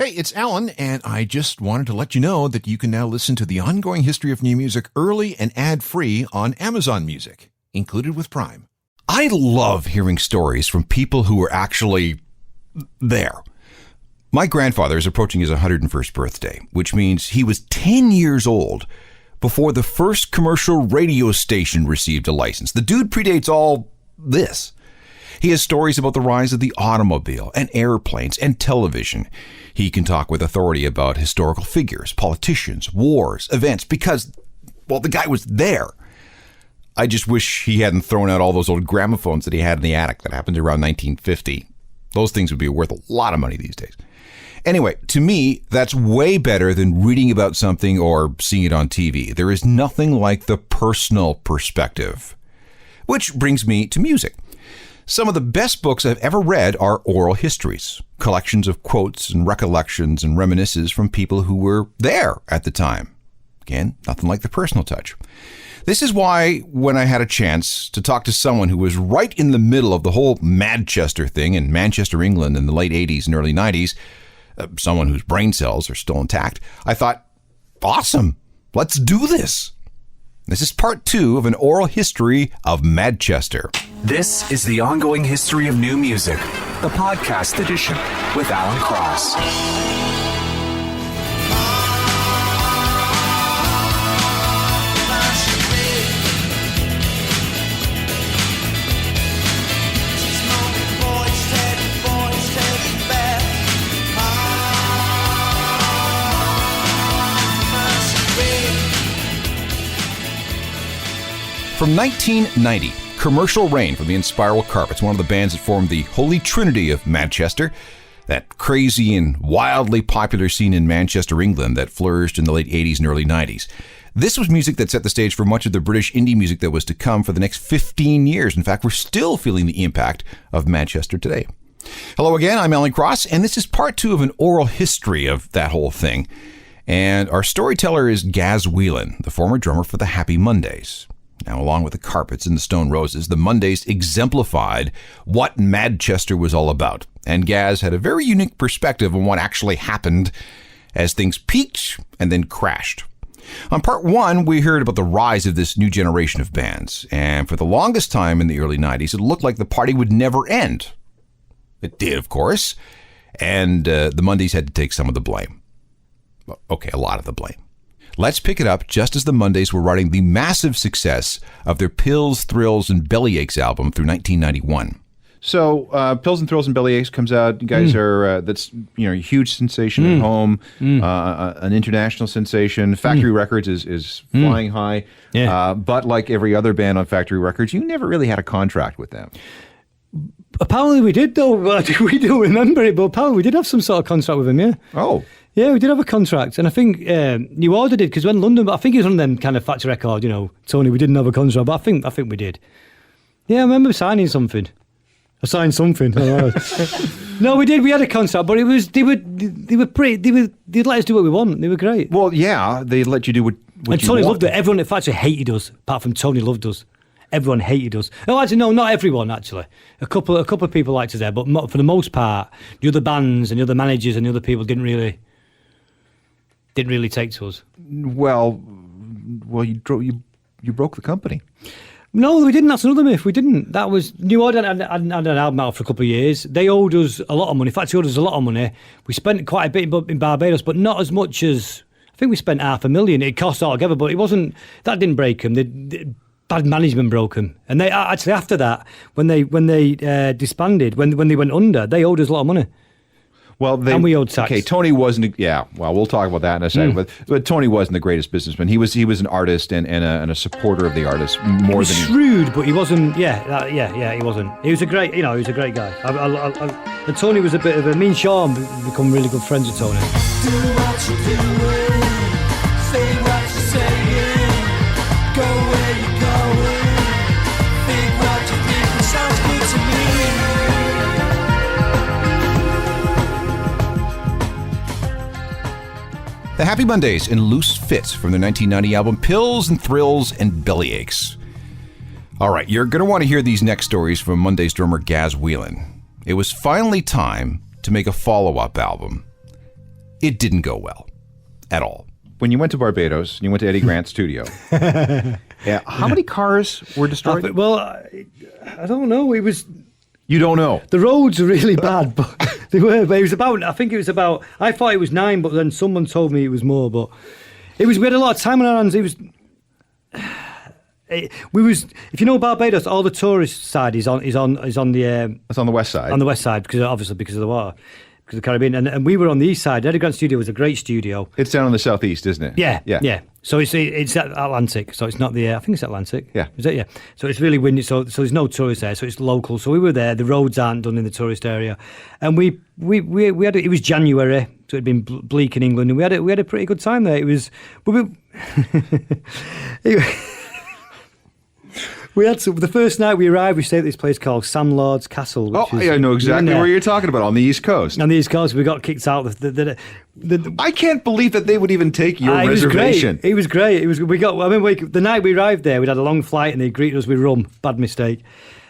Hey, it's Alan, and I just wanted to let you know that you can now listen to the ongoing history of new music early and ad-free on Amazon Music, included with Prime. I love hearing stories from people who were actually there. My grandfather is approaching his 101st birthday, which means he was 10 years old before the first commercial radio station received a license. The dude predates all this. He has stories about the rise of the automobile and airplanes and television. He can talk with authority about historical figures, politicians, wars, events, because, well, the guy was there. I just wish he hadn't thrown out all those old gramophones that he had in the attic. That happened around 1950. Those things would be worth a lot of money these days. Anyway, to me, that's way better than reading about something or seeing it on TV. There is nothing like the personal perspective. Which brings me to music. Some of the best books I've ever read are oral histories, collections of quotes and recollections and reminiscences from people who were there at the time. Again, nothing like the personal touch. This is why when I had a chance to talk to someone who was right in the middle of the whole Madchester thing in Manchester, England in the late 80s and early 90s, someone whose brain cells are still intact, I thought, awesome, let's do this. This is part 2 of an oral history of Madchester. This is the ongoing history of new music, the podcast edition with Alan Cross. From 1990, Commercial Rain from the Inspiral Carpets, one of the bands that formed the Holy Trinity of Madchester, that crazy and wildly popular scene in Manchester, England that flourished in the late 80s and early 90s. This was music that set the stage for much of the British indie music that was to come for the next 15 years. In fact, we're still feeling the impact of Madchester today. Hello again, I'm Alan Cross, and this is part 2 of an oral history of that whole thing. And our storyteller is Gaz Whelan, the former drummer for the Happy Mondays. Now, along with the Carpets and the Stone Roses, the Mondays exemplified what Madchester was all about. And Gaz had a very unique perspective on what actually happened as things peaked and then crashed. On part 1, we heard about the rise of this new generation of bands. And for the longest time in the early 90s, it looked like the party would never end. It did, of course. And the Mondays had to take some of the blame. Okay, a lot of the blame. Let's pick it up just as the Mondays were writing the massive success of their Pills, Thrills, and Bellyaches album through 1991. So, Pills and Thrills and Bellyaches comes out. You guys are, that's, a huge sensation at home, an international sensation. Factory Records is flying high. Yeah. But like every other band on Factory Records, you never really had a contract with them. Apparently we did, though. We don't remember it, but apparently we did have some sort of contract with them, yeah. Oh. Yeah, we did have a contract, and I think New Order did, because when London, I think it was one of them kind of factory record, Tony, we didn't have a contract, but I think we did. Yeah, I remember signing something. I signed something. No, we did. We had a contract, but it was they'd let us do what we want. They were great. Well, yeah, they let you do what and you Tony want. loved it. Everyone at factory hated us, apart from Tony loved us. Everyone hated us. No, actually, no, not everyone. Actually, a couple of people liked us there, but for the most part, the other bands and the other managers and the other people didn't really take to us. Well, you broke the company. No, we didn't. That's another myth. We didn't. That was New Order had an album out for a couple of years. They owed us a lot of money. In fact, they owed us a lot of money. We spent quite a bit in Barbados, but not as much as I think we spent $500,000. It cost altogether, but it wasn't. That didn't break them. Bad management broke them. And they actually after that, when they disbanded, when they went under, they owed us a lot of money. Well, and we owed tax. Okay, Tony wasn't. Yeah, well, we'll talk about that in a second. But Tony wasn't the greatest businessman. He was an artist and a supporter of the artist more than shrewd, but he wasn't. Yeah, he wasn't. He was a great, he was a great guy. And Tony was a bit of a. Me and Sean become really good friends with Tony. Do what you're doing, say what you're saying, go where you're going, think what you think. It sounds good to me. The Happy Mondays in Loose Fits from their 1990 album Pills and Thrills and Bellyaches. All right, you're going to want to hear these next stories from Mondays drummer Gaz Whelan. It was finally time to make a follow-up album. it didn't go well at all. When you went to Barbados, and you went to Eddie Grant's studio. Yeah, how many cars were destroyed? Well, I don't know. It was. You don't know. The roads are really bad, but they were. But it was about. I think it was about. I thought it was 9, but then someone told me it was more. But it was. We had a lot of time on our hands. It was. We was. If you know Barbados, all the tourist side is on the. It's on the west side. On the west side, because of the water. Because of the Caribbean, and we were on the east side. Eddie Grant Studio was a great studio. It's down on the southeast, isn't it? Yeah. So it's Atlantic. So it's not the. I think it's Atlantic. Yeah. Is it? Yeah. So it's really windy. So there's no tourists there. So it's local. So we were there. The roads aren't done in the tourist area, and we had. It was January, so it'd been bleak in England, and we had a pretty good time there. It was. We had the first night we arrived. We stayed at this place called Sam Lord's Castle. Which I know exactly where you're talking about, on the East Coast. On the East Coast, we got kicked out. I can't believe that they would even take your reservation. It was great. It was. We got. I mean, the night we arrived there, we'd had a long flight, and they greeted us with rum. Bad mistake.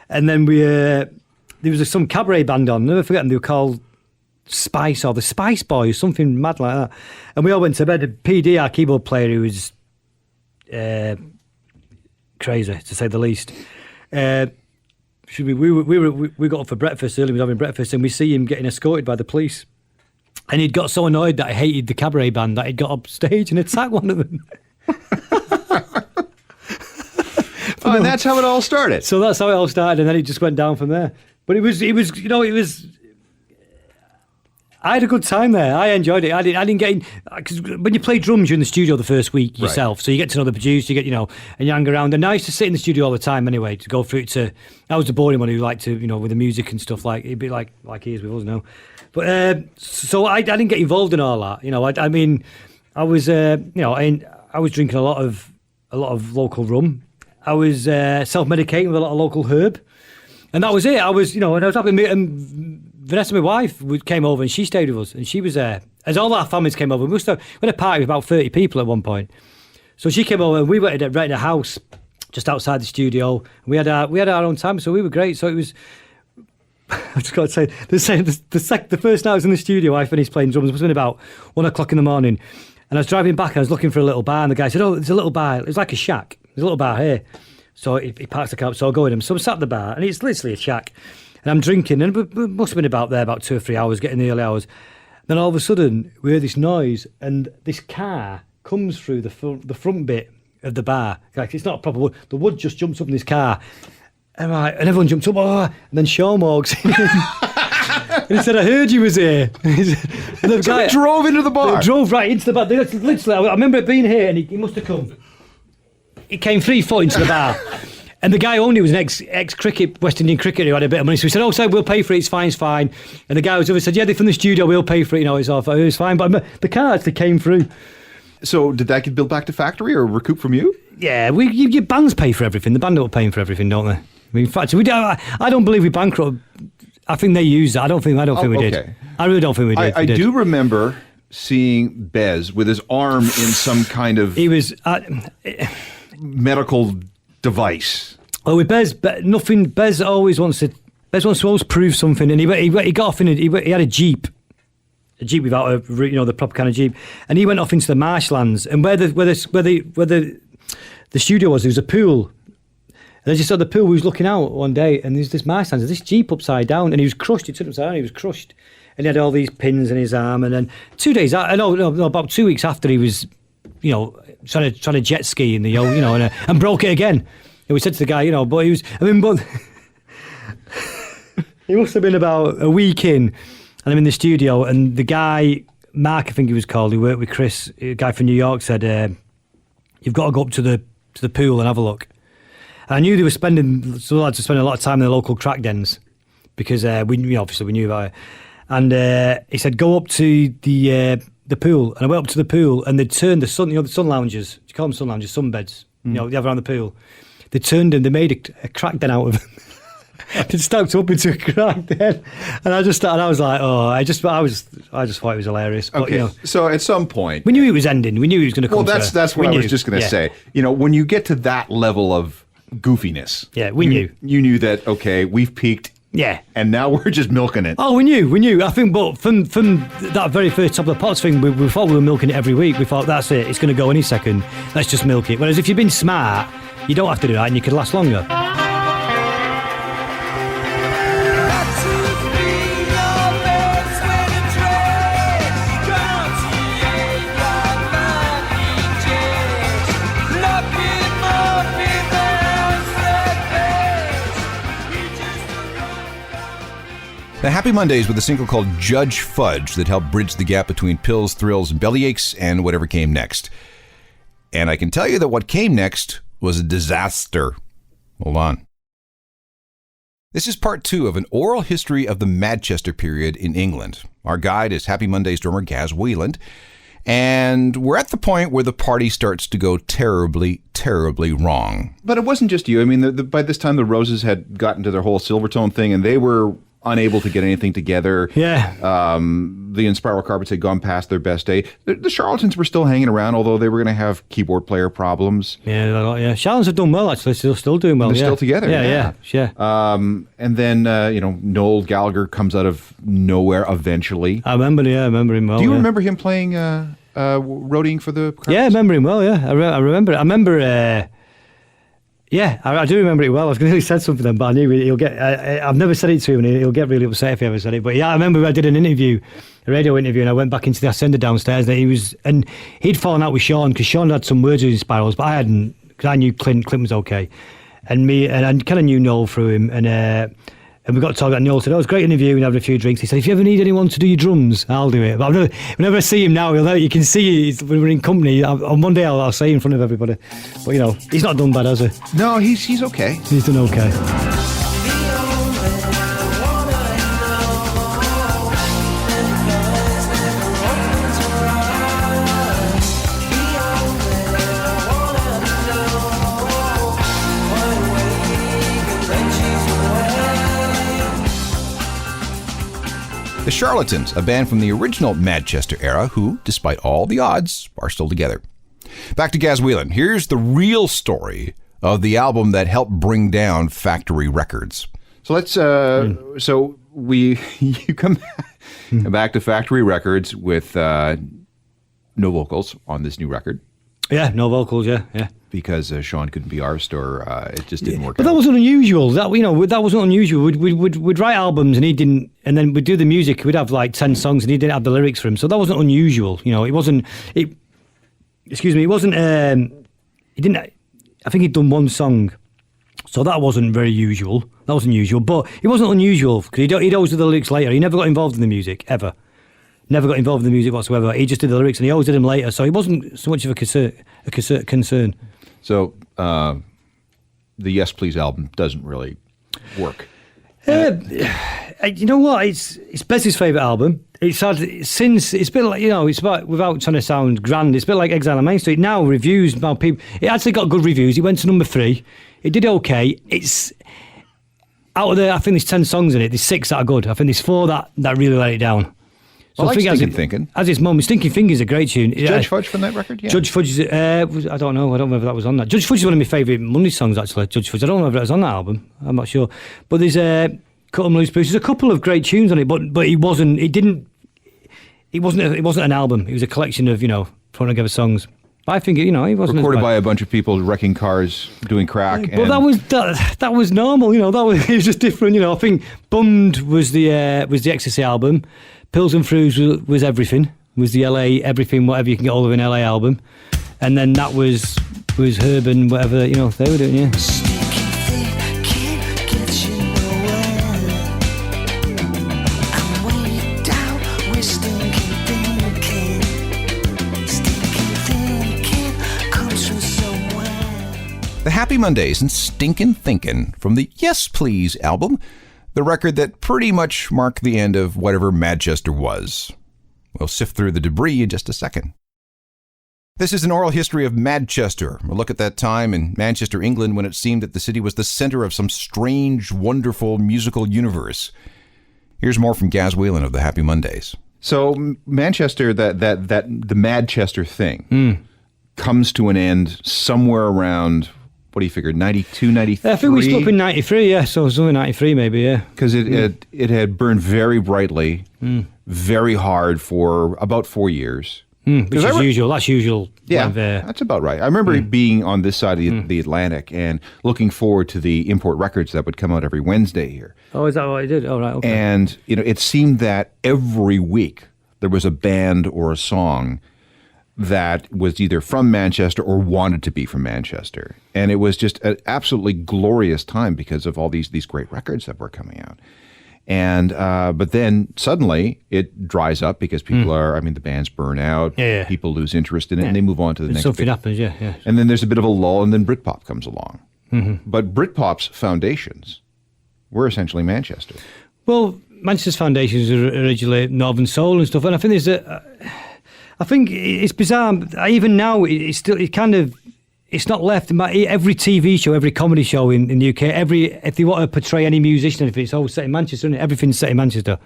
And then there was some cabaret band on. Never forget them. They were called Spice or the Spice Boys, something mad like that. And we all went to bed. PD, our keyboard player, who was. Crazy to say the least. We got up for breakfast early. We were having breakfast, and we see him getting escorted by the police. And he'd got so annoyed that he hated the cabaret band that he'd got up stage and attacked one of them. And that's how it all started. So that's how it all started, and then it just went down from there. But it was. I had a good time there. I enjoyed it. I didn't get in, because when you play drums, you're in the studio the first week yourself, so you get to know the producer, you get, and you hang around. And I used to sit in the studio all the time anyway, to go through it. I was the boring one who liked to, with the music and stuff, like it'd be like he is with us now. But so I didn't get involved in all that. I mean, I was I was drinking a lot of local rum. I was self-medicating with a lot of local herb, and that was it. I was, and I was happy. And Vanessa, my wife, came over and she stayed with us, and she was there. As all our families came over, we had a party with about 30 people at one point. So she came over, and we went to rent a house just outside the studio. And we had our own time, so we were great. So it was. I just got to say, the first night I was in the studio, I finished playing drums. It must have been about 1 o'clock in the morning, and I was driving back, and I was looking for a little bar, and the guy said, "Oh, there's a little bar. It's like a shack. There's a little bar here." So he parks the car, so I'll go with him. So I'm sat at the bar, and it's literally a shack. And I'm drinking, and it must have been about 2 or 3 hours, getting the early hours. Then all of a sudden, we hear this noise, and this car comes through the front bit of the bar. Like, it's not a proper wood. The wood just jumps up in this car. And everyone jumps up, and then Sean walks in. And he said, "I heard you was here." And the guy drove into the bar. Drove right into the bar. Literally, I remember it being here, and he must have come. He came 3 foot into the bar. And the guy only was an ex-cricket, West Indian cricketer who had a bit of money. So he said, "Oh, so we'll pay for it, it's fine. And the guy was over said, "Yeah, they're from the studio, we'll pay for it, it's all fine." It was fine. But the car actually came through. So did that get billed back to factory or recoup from you? Yeah, your bands pay for everything. The band are paying for everything, don't they? I mean, in fact, I don't believe we bankrupt. I think they use that. I don't think we did. I really don't think we did. I do remember seeing Bez with his arm in some kind of medical device. Oh, with Bez, Bez always wants to always prove something, and he got off in he had a Jeep without the proper kind of Jeep, and he went off into the marshlands, and where the studio was, there was a pool. And as you saw the pool, we was looking out one day, and there's this marshlands, there's this Jeep upside down, and he was crushed. He took him upside down, he was crushed, and he had all these pins in his arm. And then 2 days, about 2 weeks after, he was, trying to jet ski in the, and broke it again. And we said to the guy, but he was, he must have been about a week in, and I'm in the studio, and the guy, Mark, I think he was called, who worked with Chris, a guy from New York, said, "You've got to go up to the pool and have a look." And I knew they were spending a lot of time in the local crack dens, because obviously we knew about it. And he said, "Go up to the pool." And I went up to the pool, and they'd turned the sun lounges. You call them sun lounges, sunbeds. They have around the pool. They turned and they made a crack den out of them. They stacked up into a crack den, and I was like, I just thought it was hilarious. Okay, but, so at some point we knew it was ending. We knew he was going to come. Well, that's what I was just going to say. When you get to that level of goofiness, we knew. You knew that, okay, we've peaked. Yeah. And now we're just milking it. Oh, we knew. I think, but from that very first Top of the Pops thing, we thought we were milking it every week. We thought, that's it, it's going to go any second. Let's just milk it. Whereas if you've been smart, you don't have to do that and you could last longer. The Happy Mondays with a single called Judge Fudge that helped bridge the gap between pills, thrills, and bellyaches and whatever came next. And I can tell you that what came next was a disaster. Hold on. This is part 2 of an oral history of the Madchester period in England. Our guide is Happy Mondays drummer Gaz Whelan. And we're at the point where the party starts to go terribly, terribly wrong. But it wasn't just you. I mean, by this time, the Roses had gotten to their whole Silvertone thing, and they were unable to get anything together. Yeah. The Inspiral Carpets had gone past their best day. The Charlatans were still hanging around, although they were going to have keyboard player problems. Yeah. Charlatans have done well, actually. Still doing well. They're still together. Yeah. And then, Noel Gallagher comes out of nowhere eventually. I remember him well. Do you remember him playing roadieing for the Carpets? Yeah, I remember him well, yeah. I remember yeah, I do remember it well. I was going to say something then, but I knew he'll get... I've never said it to him, and he'll get really upset if he ever said it. But yeah, I remember I did an interview, a radio interview, and I went back into the Ascender downstairs, and he'd fallen out with Sean, because Sean had some words with his spirals, but I hadn't, because I knew Clint was okay. And I kind of knew Noel through him, and we got to talk, and Noel said, it was a great interview, and having a few drinks. He said, if you ever need anyone to do your drums, I'll do it. But whenever I see him now, you can see when we're in company. On one day I'll say in front of everybody. But, he's not done bad, has he? No, he's okay. He's done okay. The Charlatans, a band from the original Madchester era who, despite all the odds, are still together. Back to Gaz Whelan. Here's the real story of the album that helped bring down Factory Records. So let's, you come back to Factory Records with no vocals on this new record. Yeah, no vocals, yeah. Because Sean couldn't be arsed, or it just didn't work out. But that wasn't unusual. That wasn't unusual. We'd write albums and he didn't, and then we'd do the music. We'd have like 10 songs and he didn't have the lyrics for them. So that wasn't unusual. It wasn't. Excuse me. It wasn't. He didn't. I think he'd done one song, so that wasn't very usual. That wasn't usual, but it wasn't unusual because he'd always do the lyrics later. He never got involved in the music ever. Never got involved in the music whatsoever. He just did the lyrics and he always did them later. So he wasn't so much of a concern. So the Yes Please album doesn't really work. You know what? It's Bez's favourite album. It's had since it's been like it's about, without trying to sound grand. It's a bit like Exile on Main Street. Now reviews, now people. It actually got good reviews. It went to number 3. It did okay. It's out of I think there's 10 songs in it. There's 6 that are good. I think there's 4 that really let it down. So I like Stinking Thinking. As its moment, Stinking Finger's a great tune. Judge Fudge from that record? Yeah. Judge Fudge is, I don't know. I don't know whether that was on that. Judge Fudge is one of my favourite Monday songs, actually. Judge Fudge. I don't know whether it was on that album. I'm not sure. But there's Cut 'em Loose Blues. There's a couple of great tunes on it, but it wasn't an album. It was a collection of, putting together songs. I think he wasn't recorded by a bunch of people wrecking cars, doing crack. But that was normal, That was it was just different, I think Bummed was the Ecstasy album. Pills and Throughs was Everything. Was the LA Everything, whatever you can get hold of an LA album, and then that was Herb and whatever they were doing. Yeah. The Happy Mondays and Stinkin' Thinkin' from the Yes Please album, the record that pretty much marked the end of whatever Madchester was. We'll sift through the debris in just a second. This is an oral history of Madchester, a look at that time in Manchester, England, when it seemed that the city was the center of some strange, wonderful musical universe. Here's more from Gaz Whelan of the Happy Mondays. So Manchester, the Madchester thing comes to an end somewhere around what do you figure, 92, 93? I think we split up in 93, yeah. So it was only 93 maybe, yeah. Because it had burned very brightly, very hard for about 4 years. Which is usual. That's usual. Yeah, that's about right. I remember being on this side of the Atlantic and looking forward to the import records that would come out every Wednesday here. Oh, is that what I did? Oh, right, okay. And, it seemed that every week there was a band or a song that was either from Manchester or wanted to be from Manchester. And it was just an absolutely glorious time because of all these great records that were coming out. And but then suddenly it dries up because people the bands burn out, people lose interest in it, and they move on to the next. Something happens, yeah. And then there's a bit of a lull, and then Britpop comes along. But Britpop's foundations were essentially Manchester. Well, Manchester's foundations are originally Northern Soul and stuff, and I think I think it's bizarre. Even now, it's not left. Every TV show, every comedy show in the UK, if they want to portray any musician, if it's all set in Manchester, isn't it? Everything's set in Manchester.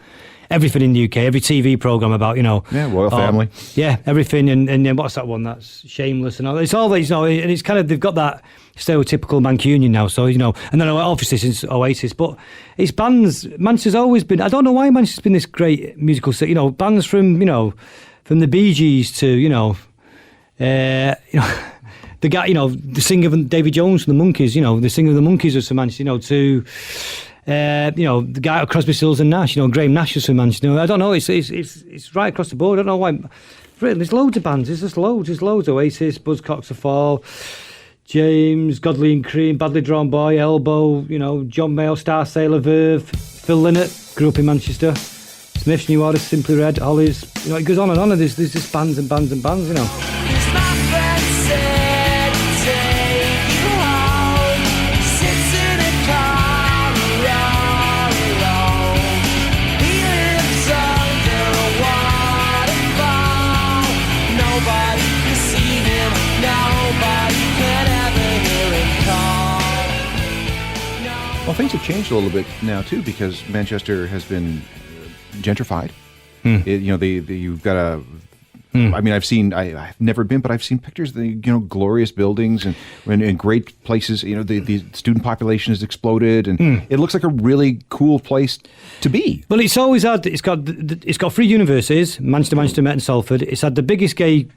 Everything in the UK, every TV programme about, Royal Family. Yeah, everything. And then what's that one? That's Shameless and all. It's all these, and it's kind of, they've got that stereotypical Mancunian now. So, and then obviously since Oasis, but it's bands. Manchester's always been, I don't know why Manchester's been this great musical city. Bands from the Bee Gees to, the guy, the singer of Davy Jones from the Monkees, the singer of the Monkees was from Manchester, to, the guy at Crosby, Stills and Nash, Graham Nash was from Manchester. I don't know, it's right across the board. I don't know why. There's loads of bands. There's loads. Oasis, Buzzcocks of Fall, James, Godley and Cream, Badly Drawn Boy, Elbow, John Mayo, Star Sailor, Verve, Phil Lynott, grew up in Manchester. Smiths, New Order, Simply Red, Hollies. It goes on and on. And there's just bands and bands and bands. Well, things have changed a little bit now too, because Manchester has been gentrified. You've got a. I've never been, but I've seen pictures of the glorious buildings and great places. The student population has exploded, and it looks like a really cool place to be. Well, it's always had. It's got 3 universities: Manchester, Met, and Salford. It's had the biggest gay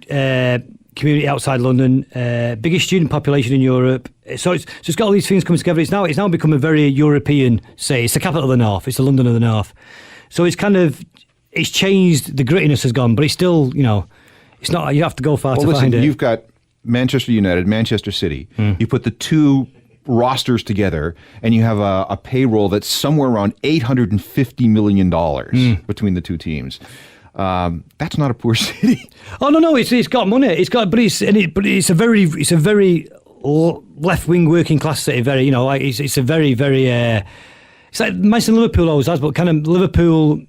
community outside London, biggest student population in Europe. So it's got all these things coming together. It's now become a very European city. It's the capital of the North. It's the London of the North. So it's changed. The grittiness has gone, but it's still, it's not. You have to go far to find it. You've got Manchester United, Manchester City. You put the two rosters together, and you have a payroll that's somewhere around $850 million between the two teams. That's not a poor city. Oh no, it's got money. But it's a very left wing working class city. Very, it's a very it's like Manchester and Liverpool always has, but kind of Liverpool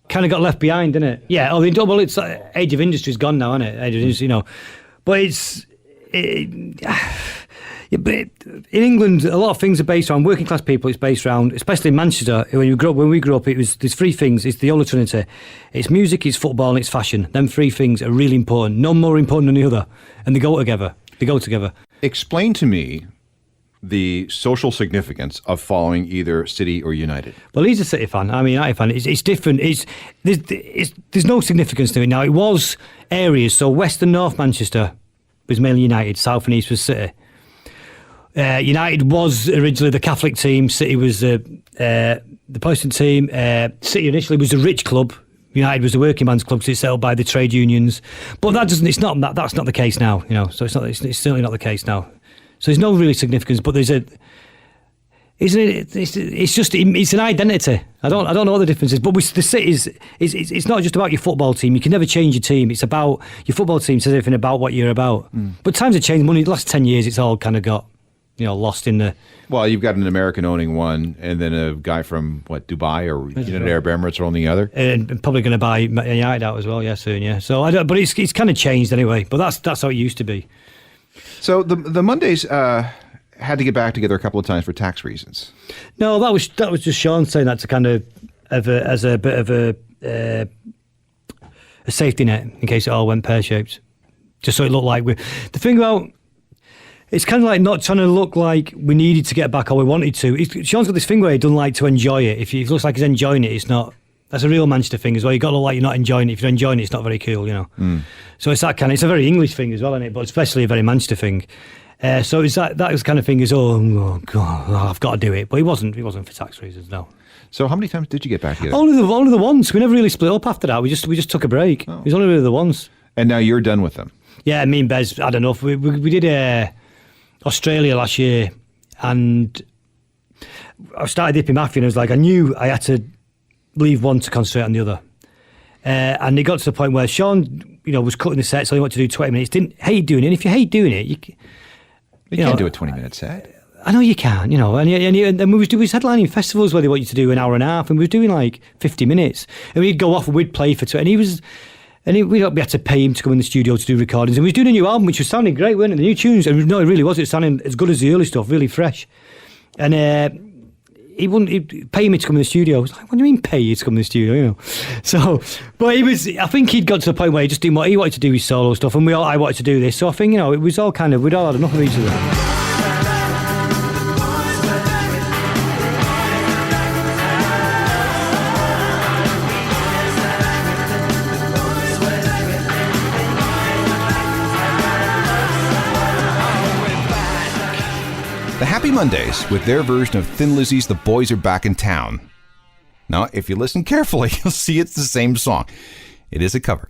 kind of got left behind, didn't it? Yeah. Well, it's age of industry's gone now, isn't it? Age of industry, but but in England, a lot of things are based around working class people. It's based around, especially in Manchester. When we grew up, there's 3 things. It's the Holy Trinity. It's music, it's football, and it's fashion. Them 3 things are really important. None more important than the other, and they go together. Explain to me the social significance of following either City or United. Well, he's a City fan. I'm a United fan. It's different. There's no significance to it now. It was areas. So West and North Manchester was mainly United. South and East was City. United was originally the Catholic team. City was the Protestant team. City initially was a rich club. United was a working man's club, because it's set up by the trade unions. But that's not the case now. So it's certainly not the case now. So there's no really significance. But there's it's an identity. I don't know what the difference is. But the City it's not just about your football team. You can never change your team. It's about your football team says everything about what you're about. But times have changed. The last 10 years, it's all kind of got lost in the. Well, you've got an American owning one, and then a guy from Dubai or United Arab Emirates owning the other, and probably going to buy United out as well, soon, So but it's kind of changed anyway. But that's how it used to be. So the Mondays had to get back together a couple of times for tax reasons. No, that was just Sean saying that to kind of as a bit of a safety net in case it all went pear shaped, just so it looked like the thing about. It's kind of like not trying to look like we needed to get back or we wanted to. Sean's got this thing where he doesn't like to enjoy it. If he looks like he's enjoying it, it's not. That's a real Manchester thing as well. You've got to look like you're not enjoying it. If you're enjoying it, it's not very cool, you know. So it's that kind of, it's a very English thing as well, isn't it? But especially a very Manchester thing. So it's that was kind of thing is, oh God, I've got to do it. But he wasn't for tax reasons, no. So how many times did you get back together? Only the once. We never really split up after that. We just took a break. It was only really the once. And now you're done with them. Yeah, me and Bez had enough. We did Australia last year, and I started Hippie Mafia, and I was like, I knew I had to leave one to concentrate on the other. And it got to the point where Sean, was cutting the set, so he wanted to do 20 minutes. Didn't hate doing it. And if you hate doing it, you can't do a 20-minute set. I know you can, and we was headlining festivals where they want you to do an hour and a half, and we was doing like 50 minutes, and we'd go off and we'd play for 20, we had to pay him to come in the studio to do recordings, and we was doing a new album, which was sounding great, weren't it? The new tunes, and no, it really was. It was sounding as good as the early stuff, really fresh, and he'd pay me to come in the studio. I was like, what do you mean pay you to come in the studio? So, but I think he'd got to the point where he just didn't want, he wanted to do his solo stuff, and I wanted to do this. So I think, it was all kind of, we'd all had enough of each other. The Happy Mondays with their version of Thin Lizzy's The Boys Are Back in Town. Now, if you listen carefully, you'll see it's the same song. It is a cover.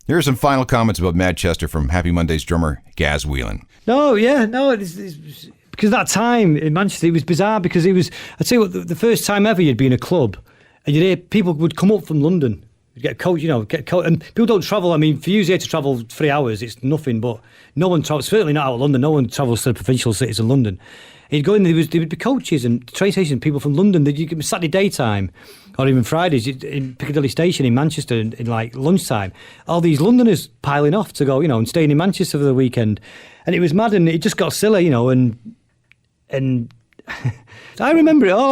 Here are some final comments about Madchester from Happy Mondays drummer Gaz Whelan. It's because that time in Manchester, it was bizarre because I'd tell you what, the first time ever you'd be in a club and you'd hear people would come up from London. Get coach, and people don't travel. I mean, for you here to travel 3 hours, it's nothing. But no one travels. Certainly not out of London. No one travels to the provincial cities of London. You'd go in. There would be coaches and train stations. People from London. That you could Saturday daytime, or even Fridays in Piccadilly Station in Manchester in like lunchtime. All these Londoners piling off to go, and staying in Manchester for the weekend, and it was mad. And it just got silly, and. I remember it all.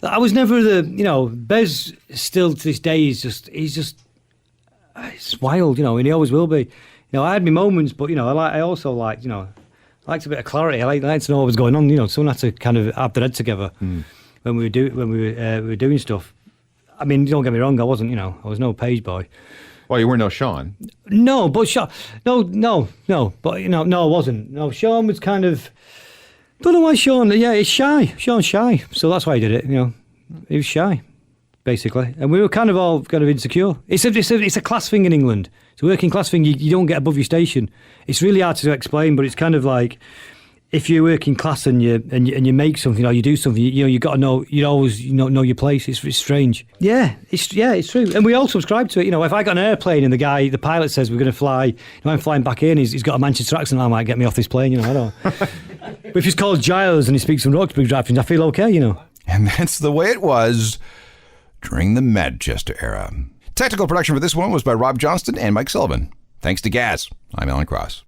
I was never Bez still to this day, it's wild, and he always will be. I had my moments, but, I also liked a bit of clarity. I liked to know what was going on, someone had to kind of have their head together when we were doing stuff. I mean, don't get me wrong, I wasn't, I was no page boy. Well, you were no Sean. No, but Sean, no, but, no, I wasn't. No, Sean was kind of... Don't know why Sean. Yeah, he's shy. Sean's shy, so that's why he did it. He was shy, basically, and we were kind of all kind of insecure. It's a class thing in England. It's a working class thing. You don't get above your station. It's really hard to explain, but it's kind of like if you're working class and you make something or you do something, you got to know. You always know your place. It's strange. Yeah, it's true. And we all subscribe to it. If I got an airplane and the pilot says we're going to fly, I'm flying back in. He's got a Manchester accent. I might get me off this plane. I don't. But if he's called Giles and he speaks from Roxbury accent, I feel okay. And that's the way it was during the Madchester era. Technical production for this one was by Rob Johnston and Mike Sullivan. Thanks to Gaz. I'm Alan Cross.